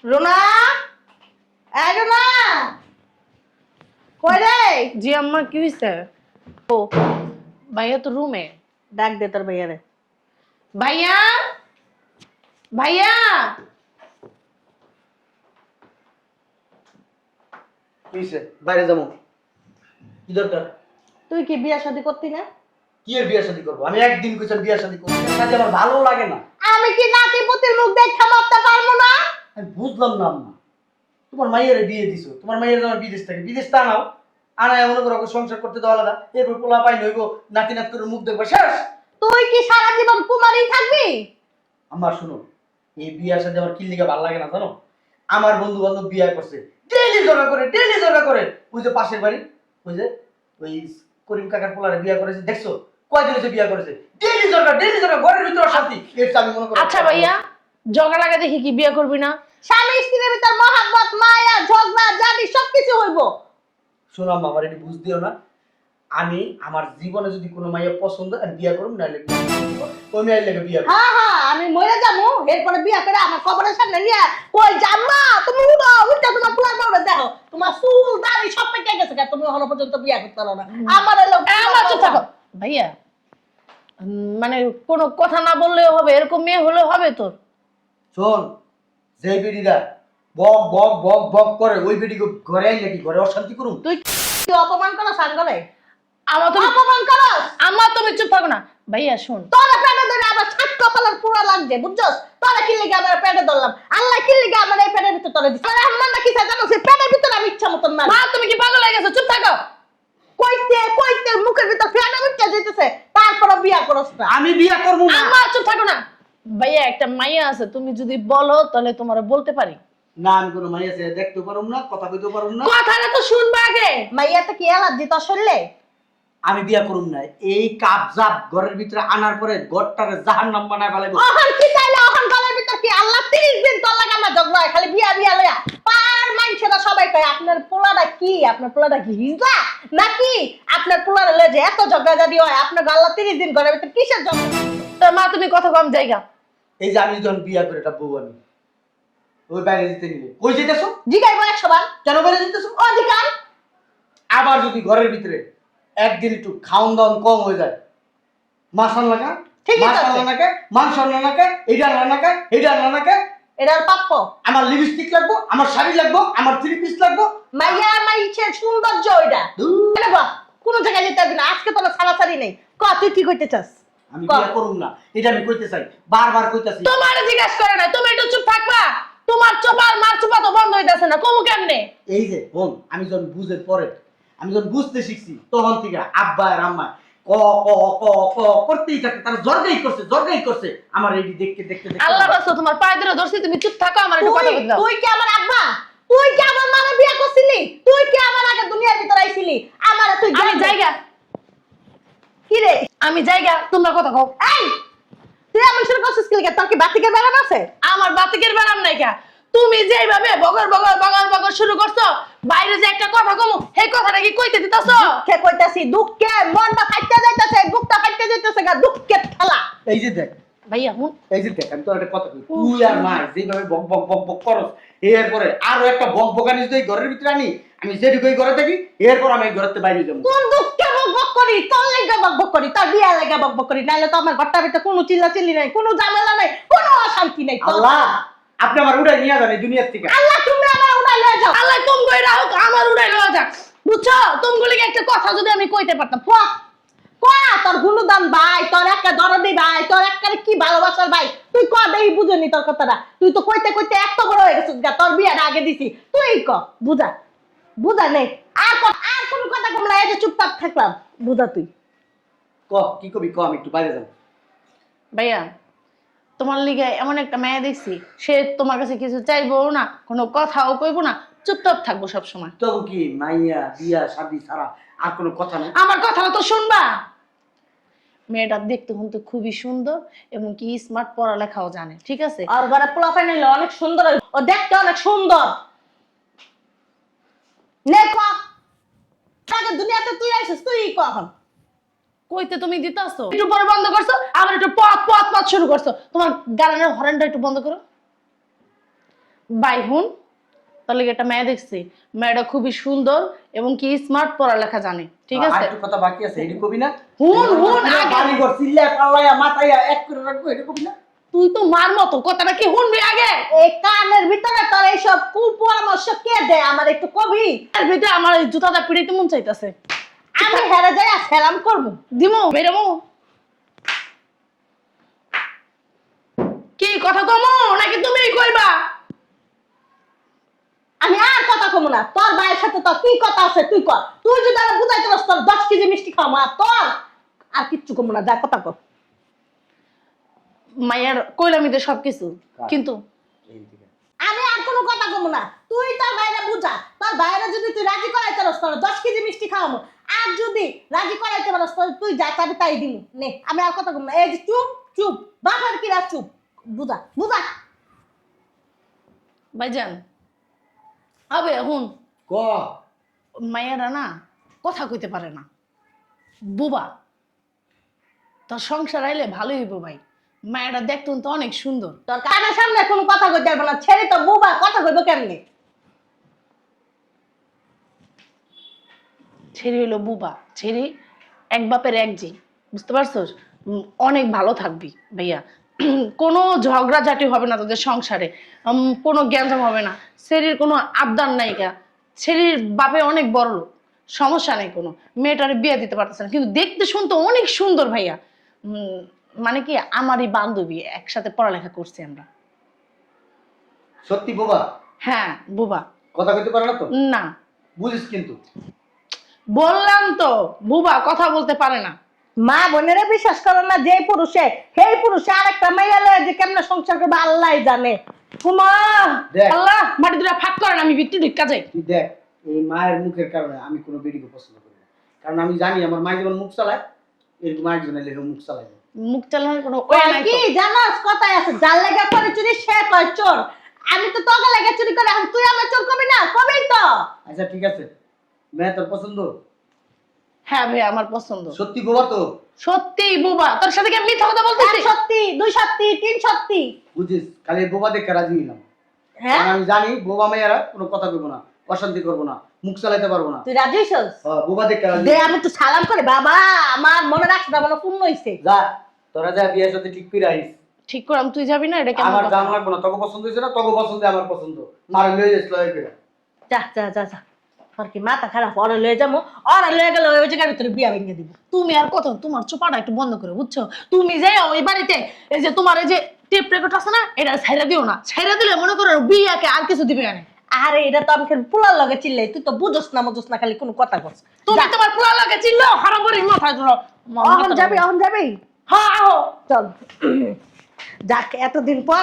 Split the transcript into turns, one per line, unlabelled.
রোনা, এই রোনা, কই রে?
জি আম্মা, কি হয়েছে? ও ভাইয়া তো রুমে।
ডাক দে তোর ভাইয়ারে।
ভাইয়া, ভাইয়া।
কি হইছে? বাইরে যাবো। কি দরকার?
তুই কি বিয়া শাদী করতি না?
কি এর বিয়ে শাদী করবো? আমি একদিন কইছি বিয়ে শাদী করবো, শাদী আমার ভালো লাগে না।
আমি কি নাতি পুতির মুখ দেখা মারতে পারবো না?
আমি বুঝলাম না আম্মা, তোমার মাইয়ারে বিয়ে দিছো, তোমার মাইয়ার আমার বিদেশ থেকে বিদেশ তা নাও, আনায় মনে করো ওকে সংসার করতে দেওয়া আলাদা, এরপর পোলা পাই নইব, নাতি নাত করে মুখ দেখবো, শেষ।
তুই কি সারা জীবন কুমারী থাকবি?
আম্মা শুনো, এই বিয়ার সাথে আমার কি লিগে ভালো লাগে না জানো? আমার বন্ধু বান্ধব বিয়ে করছে, ডেইলি ঝগড়া করে। ওই যে পাশের বাড়ি, ওই যে ওই করিম কাকার পোলারে বিয়ে করেছে, দেখছো কয়দিন হচ্ছে বিয়ে করেছে? ডেইলি ঝগড়া, ঘরের ভিতরে অশান্তি। এটা আমি মনে করি।
আচ্ছা ভাইয়া, ঝগড়া লাগে দেখি কি বিয়ে করবি না?
স্বামী স্ত্রীর ভিতর মহাব্বত, মায়া, ঝগড়া, জানি সবকিছু হইব।
শোনো আম্মা, আমার এটি বুঝ দিও না। আমি আমার জীবনে যদি কোনো মাইয়া পছন্দ আমি বিয়ে করব, নাহলে ওই মেয়ের লেগে বিয়ে করব।
হ্যাঁ হ্যাঁ, আমি মরে যাবো, এরপরে বিয়া করে আমার কবরের সামনে নিয়ে কই জাম্মা তুমি উঠো, উঠে তোমার পোলার বউরে দেখো, তোমার চুল দাড়ি সব পেকে গেছে, তুমি এখনো পর্যন্ত বিয়া করতে পারো না। আমার লোক
আমার চুপ থাকো ভাইয়া। মানে কোনো কথা না বললেও হবে, এরকম মেয়ে হলেও হবে তোর?
শোন, যে বেডিরা বক করে, ওই বেডি ঘরে আই নাকি ঘরে অশান্তি করুম?
তুই কি অপমান করো সাঙ্গলে?
আমার তুমি
অপমান করো।
আমার তুমি চুপ থাকো না ভাইয়া। শোন,
তোরা পেটে ধরে আমার ছাদ কপালের পুরো লাগছে, বুঝছস? তোরা কি লিগে আমার পেটে ধরলাম? আল্লাহ কি লিগে আমার এই পেটের ভিতর তোরা দিছে? আমার না কি জানো, সে পেটের ভিতর আমি ইচ্ছা মতন মার।
মা তুমি কি পাগল হয়ে গেছো? চুপ থাকো।
কইতে মুখের ভিতর ফেনা উঠতে যেতেছে, তারপর বিয়া করছ না।
আমি বিয়ে করব না।
আমার চুপ থাকো না ভাইয়া। একটা মাইয়া আছে, তুমি যদি বলো তাহলে তোমার বলতে পারি।
না, আমি কোনো মাইয়া আছে দেখতে পারুম না, কথা কইতে পারুম না।
কথাটা তো শুনবা আগে।
মাইয়াতে কি এলার্জি তোর শরীরে?
আমি বিয়া করুম না। এই কাবজাব ঘরের ভিতরে আনার পরে ঘরটারে জাহান্নাম বানায় ফেলাইবো।
অহন কি চাইলে অহন গলার ভিতর কি আল্লাহ 30 দিন তোর লাগা আমার ঝগড়া হয়, খালি বিয়া বিয়া লয়া পার মাইনছেরা সবাই কয় আপনার পোলাটা কি, আপনার পোলাটা কি হিজলা নাকি? আপনার পোলার লয়ে যে এত ঝগড়া জাদি হয়, আপনার আল্লাহ 30 দিন ঘরের ভিতর কিসের ঝগড়া?
তো মা তুমি কথা কম জায়গা।
এই যে আমি যখন বিয়া করে একটা বউ আমি ওই বাইরে যেতে নিলে কই যেতেছো?
জিগাইবো 100 বার।
কেন বাইরে যেতেছো?
অধিকার।
আবার যদি ঘরের ভিতরে একদিন একটু খাওন দাওন কম হয়ে যায়, মাসাল্লাহ না,
ঠিকই তো আছে।
মাসাল্লাহ নাকে, মানসাল্লাহ নাকে, এইটা আল্লাহ নাকে, এইটা আল্লাহ নাকে।
এটা প্রাপ্য।
আমার লিপস্টিক লাগবো, আমার শাড়ি লাগবো, আমার থ্রি পিস লাগবো।
মাইয়া মাইছের সৌন্দর্য ওইটা।
ধুর।
এনে বাহ, কোনো জায়গায় যেতে হবে না, আজকে তোর ছাড়াছাড়ি নেই। ক তুই কি কইতে চাস?
আমি
ক।
বিয়া করুম না, এটা আমি কইতে চাই, বারবার কইতাছি।
তোমার জিজ্ঞাসা করে না, তুমি একটু চুপ থাকবা। তোমার চোপার মার চোপা তো বন্ধ হইতাছে না, কমু কেমনে?
এই যে বোন, আমি যখন বুঝের পরে, আমি যখন বুঝতে শিখছি, তখন থেকে আব্বা আর আম্মা ক ক ক ক করতেই থাকে, তারা জর্গাই করছে আমার এই দেখতে দেখতে দেখতে।
আল্লাহ রাস্তা তোমার পায়ে ধরে ধরছি, তুমি চুপ থাকো, আমার একটু কথা বলতে দাও।
তুই কি আমার আব্বা? তুই কি আমার মারে বিয়া করছিলি? তুই কি আমার আগে দুনিয়ার ভিতর আইছিলি? আমারে তুই
আমি জায়গা,
কি রে?
আমি জায়গা, তোমরা কথা কও।
এই তুই এমন শুরু করছিস কি লিগা? তোর কি বাতিকের বেড়ান আছে?
আমার বাতিকের বেড়াম নাই কা। তুমি যেইভাবে বগর বগর বগর বগর শুরু করছো, বাইরে যে একটা কথা কমু, সেই কথাটা কি কইতে দিতাছো?
দুঃখে কইতাছি, দুঃখে মনটা ফাইটতে যাইতাছে, বুকটা ফাইটতে যাইতাছে গা, দুঃখের ঠেলা।
এই যে দেখ,
ভাইয়া হুন,
এই যে দেখ, আমি তোর একটা কথা কই, তুই আর মা যেভাবে বক বক বক বক করস, এরপরে আরো একটা বক বকানি যদি এই ঘরের ভিতরে আনি, আমি যেটি কই ঘরে থাকি, এরপর আমি এই ঘরেতে বাইরে যাবো।
কোন দুঃখে বকবক করি? তোর লাগা বকবক করি, তোর বিয়া লাগা বকবক করি, নাইলে তো আমার ঘরটার ভিতরে কোনো চিল্লাচিল্লি নাই, কোনো ঝামেলা নাই, কোনো অশান্তি নাই।
আল্লাহ, আপনি আমার উড়াই নিয়ে যান এই দুনিয়ার থেকে।
আল্লাহ তুমি আমার উড়াই লয়ে যাও।
আল্লাহ তুমি কই রাখো, আমার উড়াই লওয়া যাক। বুঝছো? তুমি একটা কথা যদি আমি কইতে পারতাম।
কোয়া কোয়া, তোর গুণদান ভাই, তোর একটা দরদি ভাই, তোর একটা কি ভালোবাসার ভাই, তুই ক দেই বুঝনি তোর কথাটা। তুই তো কইতে কইতে এত বড় হয়ে গেছিস গা, তোর বিয়াটা আগে দিছি, তুই ক বুঝা। বুঝা নেই আর আর কোন কথা কম না, এই যে চুপচাপ থাকলাম, বুঝা তুই।
ক কি কবি ক, আমি একটু বাইরে যাব।
ভাইয়া, তোমার লিগে এমন একটা মেয়ে দেখছি, সে তোমার কাছে কিছু চাইবো না, কোনো কথাও কইবো না, চুপচাপ থাকবো সব সময়।
তবু কি মাইয়া বিয়া শাদি ছাড়া আর কোনো কথা নেই?
আমার কথাটা তো শুনবা। মেয়েটা দেখতে কিন্তু খুবই সুন্দর এবং কি স্মার্ট, পড়ালেখাও জানে, ঠিক আছে?
আর ঘরে পোলাপাই নিলে অনেক সুন্দর, ও দেখতে অনেক সুন্দর। নে ক, আগে দুনিয়াতে তুই আইছিস, তুই ক এখন।
কইতে তুমি দিতাছো, একটু পরে বন্ধ করছো, আবার একটু পথ পথ পথ শুরু করছো। তোমার গানের হরেনটা একটু বন্ধ করো। ভাই হুন, তোর লিগে একটা মেয়ে দেখছি, মেয়েটা খুবই সুন্দর এবং কি স্মার্ট, পড়ালেখা জানে, ঠিক আছে?
আরেকটু কথা বাকি আছে, এটি কবি না?
হুন হুন আগে।
বাড়ি ঘর চিল্লায় পাল্লায়া মাথায়া এক করে রাখবো, এটি কবি না?
তুই তো মার মতো, কথাটা কি শুনবি আগে?
এই কানের ভিতরে তোর এইসব কুপরামর্শ কে দেয় আমার একটু কবি?
এর ভিতরে আমার এই জুতাটা পিড়াইতে মন চাইতেছে।
আমি হেরে যাই আর সেলাম করবো।
দিমু বেরোমু, কি কথা কমো নাকি তুমিই কইবা?
আমি আর কথা কমু না, তোর ভাইয়ের সাথে তোর কি কথা আছে তুই কর। তুই যদি আর বুঝাইতে পারস তোর 10 কেজি মিষ্টি খাওয়া আর তোর আর কিচ্ছু কমু না, যা কথা কর।
মায়ের কইলামিতে সবকিছু, কিন্তু
এইদিকে।
আমি আর কোনো কথা কমু না, তুই তোর ভাইরা বুঝা। তোর ভাইরা যদি তুই রাজি করাইতে পারস তোর 10 কেজি মিষ্টি খাওয়াবো, আর যদি রাজি করাইতে পারস তোর তুই যা চাবি তাই দিমু। নে আমি আর কথা কমু না, এই যে চুপ চুপ, বাবার কিরা চুপ, বুঝা বুঝা।
ভাইজান আবে হুন,
ক
মায়েরা না কথা কইতে পারে না, বুবা। তোর সংসার আইলে ভালোই হইব ভাই, মায়েরা দেখতুন তো অনেক সুন্দর।
তোর কানের সামনে কোনো কথা কইতে পারবো না, ছেড়ে তো বুবা, কথা কইবো কেমনে?
ছেড়ি হইলো বুবা, ছেড়ি এক বাপের এক জি, বুঝতে পারছোস? অনেক ভালো থাকবি ভাইয়া, কোনো ঝগড়াঝাটি হবে না তোদের সংসারে, কোনো গ্যাঞ্জাম হবে না। ছেড়ির কোনো আবদার নাইকা, ছেড়ির বাপে অনেক বড় লোক, সমস্যা নেই কোনো, মেয়েটারে বিয়ে দিতে পারতেছে না, কিন্তু দেখতে শুনতে অনেক সুন্দর ভাইয়া। মানে কি আমারই বান্ধবী, একসাথে পড়ালেখা করছি আমরা।
সত্যি বোবা?
হ্যাঁ বুবা।
কথা কইতে পারে না তো?
না,
বুঝিস কিন্তু।
বললাম তো বুবা কথা বলতে পারে না।
মা বোনেরা বিশ্বাস করে না, যে পুরুষে সেই পুরুষে আরেকটা মেয়ে লয়ে যে কেমনে সংসার করবে আল্লাহই জানে। হুমা
দেখ
আল্লাহ, মাটি দুটা ফাঁক করেন, আমি ভিত্তি ঢুকা যাই।
তুই দেখ, এই মায়ের মুখের কারণে আমি কোনো বেডিকে পছন্দ করি না, কারণ আমি জানি আমার মা যেমন মুখ চালায় এরকম আরেকজনের লেগে মুখ চালায় না।
মুখ চালানোর কোনো ওয়ে
কয়
নাই
কি
তো।
জানোস, কথাই আছে, যার লেগে করে চুরি সে কয় চোর। আমি তো তোকে লেগে চুরি করে, এখন তুই আমার চোর কবি না, কবি তো।
আচ্ছা ঠিক আছে, মেয়ে তোর পছন্দ?
হ্যাঁ ভাই আমার পছন্দ।
সত্যি বোবা তো?
সত্যি বুবা, তোর সাথে কি আমি মিথ্যা কথা
এক
বলতেছি?
সত্যি, দুই সত্যি, তিন সত্যি।
বুঝিস, খালি বোবা দেখে রাজি হইলাম,
হ্যাঁ
কারণ আমি জানি বোবা মেয়েরা কোনো কথা কইবো না, অশান্তি করবো না, মুখ চালাইতে পারবো না।
তুই রাজি হইছস?
বোবা দেখে রাজি
দে
হইলাম।
আমি একটু সালাম করে, বাবা আমার মনে রাখছ না, মনে পূর্ণ হইছে।
যা, তোরা যা বিয়ের সাথে ঠিক করে আইস।
ঠিক করলাম, তুই যাবি না, এটা কেমন
আমার
কথা?
জানা লাগবো না, তোকে পছন্দ হয়েছে না, তোকে পছন্দ আমার পছন্দ, মারে লয়ে যাস লয়ে করে।
যা যা যা যা, আর কি মাথা খারাপ, ওরা লয়ে যাবো, ওরা লয়ে গেলে ওই জায়গায় ভিতরে বিয়া ভেঙে দিব।
তুমি আর কত, তোমার চোপাটা একটু বন্ধ করে, বুঝছো? তুমি যে ওই বাড়িতে এই যে তোমার এই যে টেপ রেকর্ড আছে না, এটা ছাইরা দিও না, ছাইরা দিলে মনে করো বিয়াকে আর কিছু দিবে না।
আরে এটা তো আমি খালি পোলার লগে চিল্লাই, তুই তো বুঝোস না বুঝোস না, খালি কোনো কথা করছ।
তুমি তোমার পোলা লাগে চিল্লো হারাবরি মাথায় ধরো।
অহন যাবি, অহন যাবি,
হ্যাঁ আহো।
চল। যাক এতদিন পর